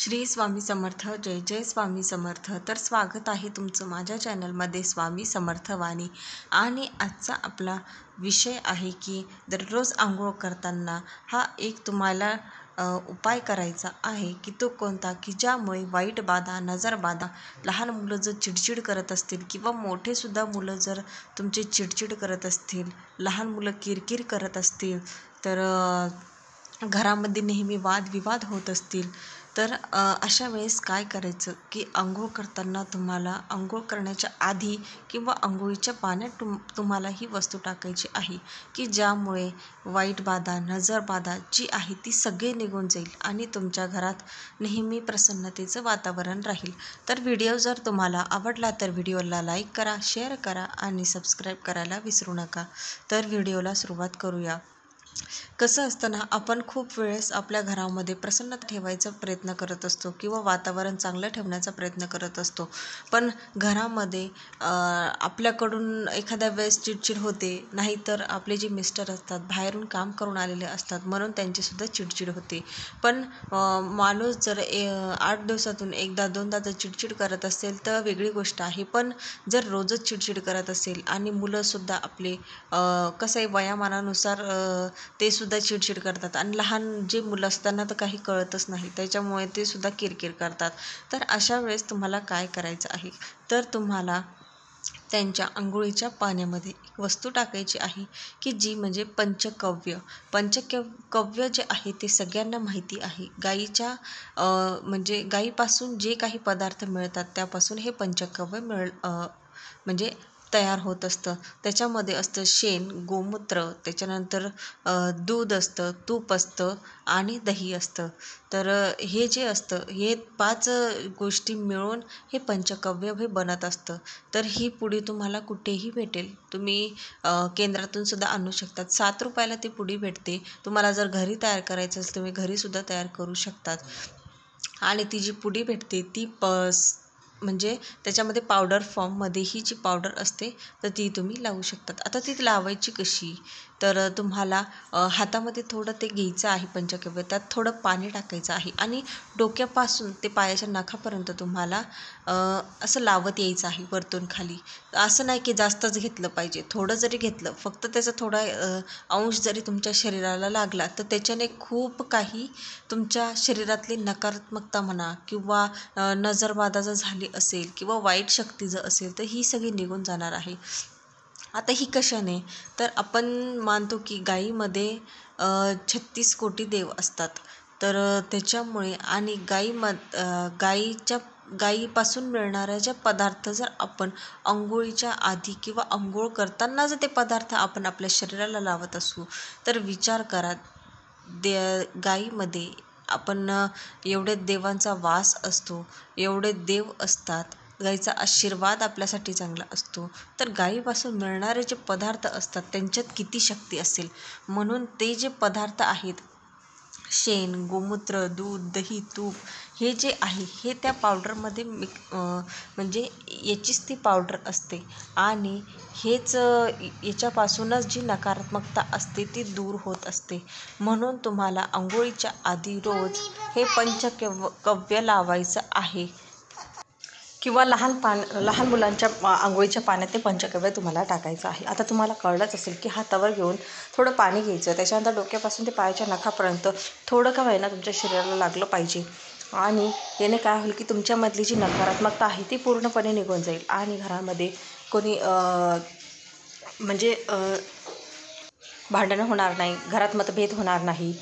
श्री स्वामी समर्थ. जय जय स्वामी समर्थ. तर स्वागत आहे तुमचं माझ्या चॅनलमध्ये स्वामी समर्थ वाणी. आणि आजचा आपला विषय आहे की दररोज आंघोळ करताना हा एक तुम्हाला उपाय करायचा आहे की तो कोणता, की ज्यामुळे वाईट बाधा, नजर बाधा, लहान मुलं जर चिडचिड करत असतील किंवा मोठेसुद्धा मुलं जर तुमचे चिडचिड करत असतील, लहान मुलं किरकिर करत असतील, तर घरामध्ये नेहमी वादविवाद होत असतील, तर अशा वेळेस काय करायचं की अंघोळ करताना तुम्हाला अंघोळ करण्याच्या आधी किंवा अंघोळीच्या पाण्यात तुम्हाला ही वस्तू टाकायची आहे की ज्यामुळे वाईट बाधा, नजर बाधा जी आहे ती सगळी निघून जाईल आणि तुमच्या घरात नेहमी प्रसन्नतेचं वातावरण राहील. तर व्हिडिओ जर तुम्हाला आवडला तर व्हिडिओला लाईक करा, शेअर करा आणि सबस्क्राईब करायला विसरू नका. तर व्हिडिओला सुरुवात करूया. कसं असतं ना, आपण खूप वेळेस आपल्या घरामध्ये प्रसन्नता ठेवायचा प्रयत्न करत असतो किंवा वातावरण चांगलं ठेवण्याचा प्रयत्न करत असतो, पण घरामध्ये आपल्याकडून एखाद्या वेळेस चिडचिड होते, नाहीतर आपले जे मिस्टर असतात बाहेरून काम करून आलेले असतात म्हणून त्यांचीसुद्धा चिडचिड होते. पण माणूस जर 8 दिवसातून एकदा दोनदा जर चिडचिड करत असेल तर वेगळी गोष्ट आहे, पण जर रोजच चिडचिड करत असेल आणि मुलंसुद्धा आपले कसं आहे वयामानानुसार ते सुद्धा चिडचिड करतात आणि लहान जे मुलं असताना तर काही कळतच नाही, त्याच्यामुळे ते सुद्धा किरकिर करतात. तर अशा वेळेस तुम्हाला काय करायचं आहे, तर तुम्हाला त्यांच्या अंघोळीच्या पाण्यामध्ये एक वस्तू टाकायची आहे की जी म्हणजे पंचकव्य. पंचकव्य जे आहे ते सगळ्यांना माहिती आहे. गाईच्या म्हणजे गाईपासून जे काही पदार्थ मिळतात त्यापासून हे पंचकव्य म्हणजे तयार होत असतं. त्याच्यामध्ये असतं शेण, गोमूत्र, त्याच्यानंतर दूध असतं, तूप असतं आणि दही असतं. तर हे जे असतं हे 5 गोष्टी मिळून हे पंचकव्य हे बनत असतं. तर ही पुडी तुम्हाला कुठेही भेटेल. तुम्ही केंद्रातून सुद्धा आणू शकतात. 7 रुपयाला ती पुडी भेटते. तुम्हाला जर घरी तयार करायचं असेल तुम्ही घरीसुद्धा तयार करू शकतात. आणि ती जी पुडी भेटते ती म्हणजे त्याच्यामध्ये पावडर फॉर्ममध्ये ही जी पावडर असते तर ती तुम्ही लावू शकतात. आता ती लावायची कशी, तर तुम्हाला हातामध्ये थोडं ते घ्यायचं आहे पंचकव्य, त्यात थोडं पाणी टाकायचं आहे आणि डोक्यापासून ते पायाच्या नखापर्यंत तुम्हाला असं लावत यायचं आहे वरतून खाली. असं नाही की जास्तच घेतलं पाहिजे, थोडं जरी घेतलं, फक्त त्याचा थोडा अंश जरी तुमच्या शरीराला लागला तर त्याच्याने खूप काही तुमच्या शरीरातली नकारात्मकता म्हणा किंवा नजरबाधा जर झाली असेल किंवा वाईट शक्ती जर असेल तर ही सगळी निघून जाणार आहे. आता ही कशाने, तर आपण मानतो की गाईमध्ये 36 कोटी देव असतात. तर त्याच्यामुळे आणि गाईपासून मिळणाऱ्या ज्या पदार्थ जर आपण अंघोळीच्या आधी किंवा अंघोळ करताना जर ते पदार्थ आपण आपल्या शरीराला लावत असू तर विचार करा, गाईमध्ये आपण एवढे देवांचा वास असतो, एवढे देव असतात, गाईचा आशीर्वाद आपल्यासाठी चांगला असतो, तर गाईपासून मिळणारे जे पदार्थ असतात त्यांच्यात किती शक्ती असेल. म्हणून ते जे पदार्थ आहेत शेण, गोमूत्र, दूध, दही, तूप हे जे आहे हे त्या पावडरमध्ये म्हणजे याचीच ती पावडर असते आणि हेच याच्यापासूनच जी नकारात्मकता असते ती दूर होत असते. म्हणून तुम्हाला अंघोळीच्या आधी रोज हे पंचकव्य लावायचं आहे किंवा लहान मुलांच्या अंघोळीच्या पाण्यात ते पंचकव्य तुम्हाला टाकायचं आहे. आता तुम्हाला कळलंच असेल की हातावर घेऊन थोडं पाणी घ्यायचं, त्याच्यानंतर डोक्यापासून ते पायाच्या नखापर्यंत थोडं का होईना तुमच्या शरीराला लागलं पाहिजे आणि याने काय होईल की तुमच्यामधली जी नकारात्मकता आहे ती पूर्णपणे निघून जाईल आणि घरामध्ये कोणी म्हणजे भांडणं होणार नाही, घरात मतभेद होणार नाही,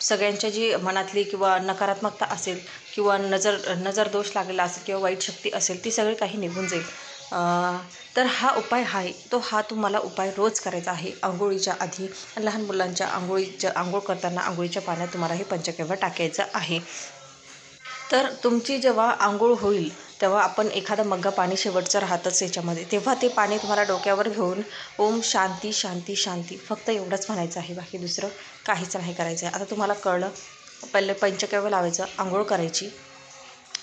सगळ्यांच्या जी मनातली किंवा नकारात्मकता असेल किंवा नजर दोष लागलेला असेल किंवा वाईट शक्ती असेल ती सगळी काही निघून जाईल. तर हा उपाय आहे तो तुम्हाला उपाय रोज करायचा आहे अंघोळीच्या आधी. लहान मुलांच्या अंघोळ करताना अंघोळीच्या पाण्यात तुम्हाला हे पंचकव्य टाकायचं आहे. तर तुमची जेव्हा अंघोळ होईल तेव्हा आपण एखादं मग्गा पाणी शेवटचं राहतच याच्यामध्ये, तेव्हा ते पाणी तुम्हाला डोक्यावर घेऊन ओम शांती शांती शांती फक्त एवढंच म्हणायचं आहे, बाकी दुसरं काहीच नाही करायचं आहे. आता तुम्हाला कळलं, पहिले पंचकव्य लावायचं, अंघोळ करायची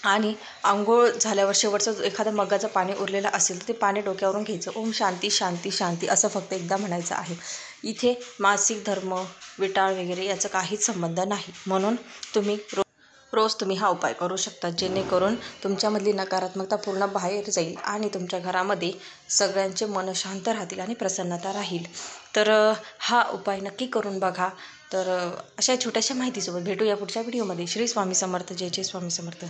आणि अंघोळ झाल्यावर शेवटचं एखादं मग्गाचं पाणी उरलेलं असेल तर ते पाणी डोक्यावरून घ्यायचं, ओम शांती शांती शांती असं फक्त एकदा म्हणायचं आहे. इथे मासिक धर्म, विटाळ वगैरे याचा काहीच संबंध नाही. म्हणून तुम्ही रोज रोज तुम्ही हा उपाय करू शकता, जेणेकरून तुमच्यामधली नकारात्मकता पूर्ण बाहेर जाईल आणि तुमच्या घरामध्ये सगळ्यांचे मन शांत राहतील आणि प्रसन्नता राहील. तर हा उपाय नक्की करून बघा. तर अशा छोट्याशा माहितीसोबत भेटूया पुढच्या व्हिडिओमध्ये. श्री स्वामी समर्थ. जय जय स्वामी समर्थ.